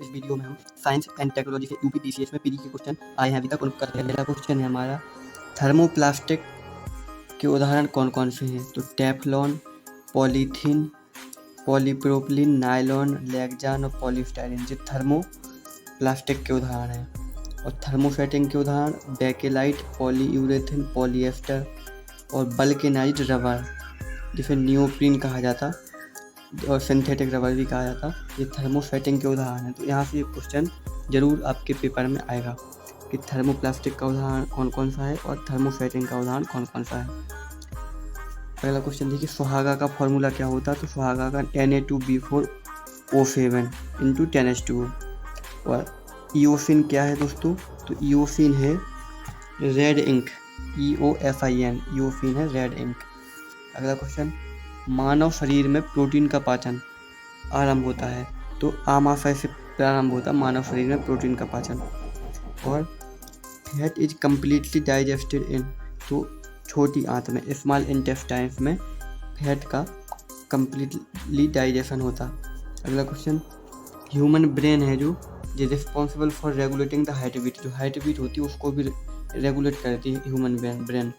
इस वीडियो में हम साइंस एंड टेक्नोलॉजी से यूपीपीसीएस में पीजी के क्वेश्चन आए हैं अभी तक उनका पहला क्वेश्चन है हमारा, थर्मोप्लास्टिक के उदाहरण कौन कौन से हैं। तो टेफ्लॉन, पॉलीथीन, पॉलीप्रोपिलीन, नायलॉन, लेक्जान और पॉलीस्टाइरीन ये थर्मोप्लास्टिक के उदाहरण हैं। और थर्मोसेटिंग के उदाहरण बेकेलाइट, पॉलीयूरेथेन, पॉलीएस्टर और बल्केनाइज्ड रबर जिसे नियोप्रीन कहा जाता और सिंथेटिक रबर भी कहा जाता, ये थर्मोसेटिंग के उदाहरण हैं। तो यहाँ से ये क्वेश्चन जरूर आपके पेपर में आएगा कि थर्मोप्लास्टिक का उदाहरण कौन कौन सा है और थर्मोसेटिंग का उदाहरण कौन कौन सा है। पहला क्वेश्चन देखिए, सुहागा का फॉर्मूला क्या होता है। तो सुहागा का Na2B4O7 इंटू 10H2O। और ईओसिन क्या है दोस्तों। तो ईओसिन है रेड इंक, EOFIN, ईओसिन है रेड इंक। अगला क्वेश्चन, मानव शरीर में प्रोटीन का पाचन आरंभ होता है। तो आमाशय से प्रारंभ होता है मानव शरीर में प्रोटीन का पाचन। और fat is completely digested in, तो छोटी आंत में स्मॉल इंटेस्टाइन्स में फैट का कम्प्लीटली डाइजेशन होता। अगला क्वेश्चन, ह्यूमन ब्रेन है जो responsible for regulating the heart beat, जो हार्ट बीट होती है उसको भी रेगुलेट करती है ह्यूमन ब्रेन।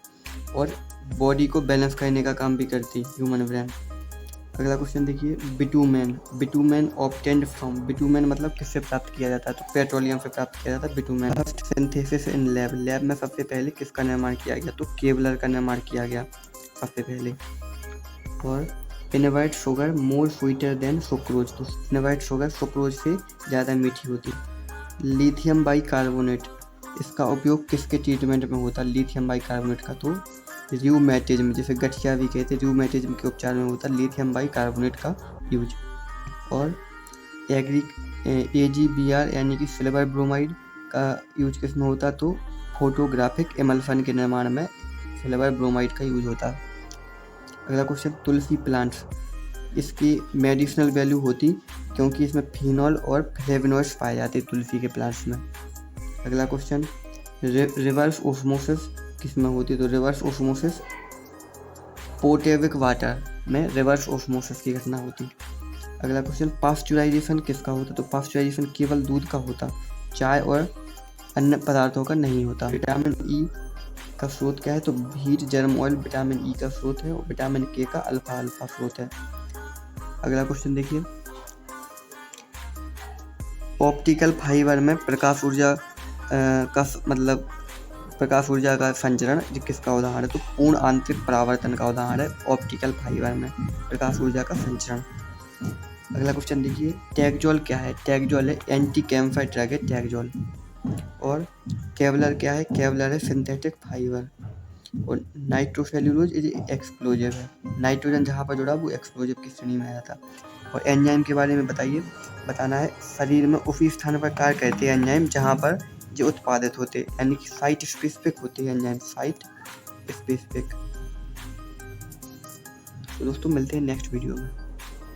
और बॉडी को बैलेंस करने का काम भी करती है ह्यूमन ब्रेन। अगला क्वेश्चन देखिए, बिटूमेन ऑब्टेन्ड फ्रॉम, बिटूमेन मतलब किससे प्राप्त किया जाता है। तो पेट्रोलियम से प्राप्त किया जाता है बिटूमेन। फर्स्ट सिंथेसिस इन लैब में सबसे पहले किसका निर्माण किया गया। तो केवलर का निर्माण किया गया सबसे पहले। और invert sugar more sweeter than sucrose, तो इनवर्ट शुगर सुक्रोज से ज़्यादा मीठी होती। लिथियम बाइकार्बोनेट, इसका उपयोग किसके ट्रीटमेंट में होता है लिथियम बाइकार्बोनेट का। तो रूमेटिज्म, जैसे गठिया भी कहते हैं, रूमेटिज्म के उपचार में होता है लिथियम बाइकार्बोनेट का यूज। और AgBr यानी कि सिल्वर ब्रोमाइड का यूज किसमें होता। तो फोटोग्राफिक एमल्सन के निर्माण में सिल्वर ब्रोमाइड का यूज होता है। अगला क्वेश्चन, तुलसी प्लांट्स, इसकी मेडिसिनल वैल्यू होती क्योंकि इसमें फिनॉल और फ्लेवोनॉइड्स पाए जाते तुलसी के प्लांट्स में। अगला क्वेश्चन, रिवर्स ओस्मोसिस किसमें होती है। तो रिवर्स ओस्मोसिस पोटेविक वाटर में रिवर्स ओस्मोसिस की घटना होती। अगला क्वेश्चन, पास्चुराइजेशन किसका होता। तो पास्चुराइजेशन केवल दूध का होता, चाय और अन्य पदार्थों का नहीं होता। विटामिन ई का स्रोत क्या है। तो wheat germ oil vitamin E का स्रोत है और विटामिन के का अल्फा स्रोत है। अगला क्वेश्चन देखिए, ऑप्टिकल फाइबर में प्रकाश ऊर्जा का संचरण किसका उदाहरण है। तो पूर्ण आंतरिक परावर्तन का उदाहरण है ऑप्टिकल फाइबर में प्रकाश ऊर्जा का संचरण। अगला क्वेश्चन देखिए, टैगजोल क्या है। टैगजोल है एंटी कैम्फर ड्रग है टैगजोल। और केवलर क्या है। केवलर है सिंथेटिक फाइबर। और नाइट्रोसेल्यूलोज इज एक्सप्लोजिव है, नाइट्रोजन जहाँ पर जुड़ा वो एक्सप्लोजिव की श्रेणी में आया था। और एंजाइम के बारे में बताना है, शरीर में उसी स्थान पर कार्य करते हैं एंजाइम जहाँ पर जो उत्पादित होते, यानी कि साइट स्पेसिफिक होते हैं एंजाइम, साइट स्पेसिफिक। तो दोस्तों मिलते हैं नेक्स्ट वीडियो में।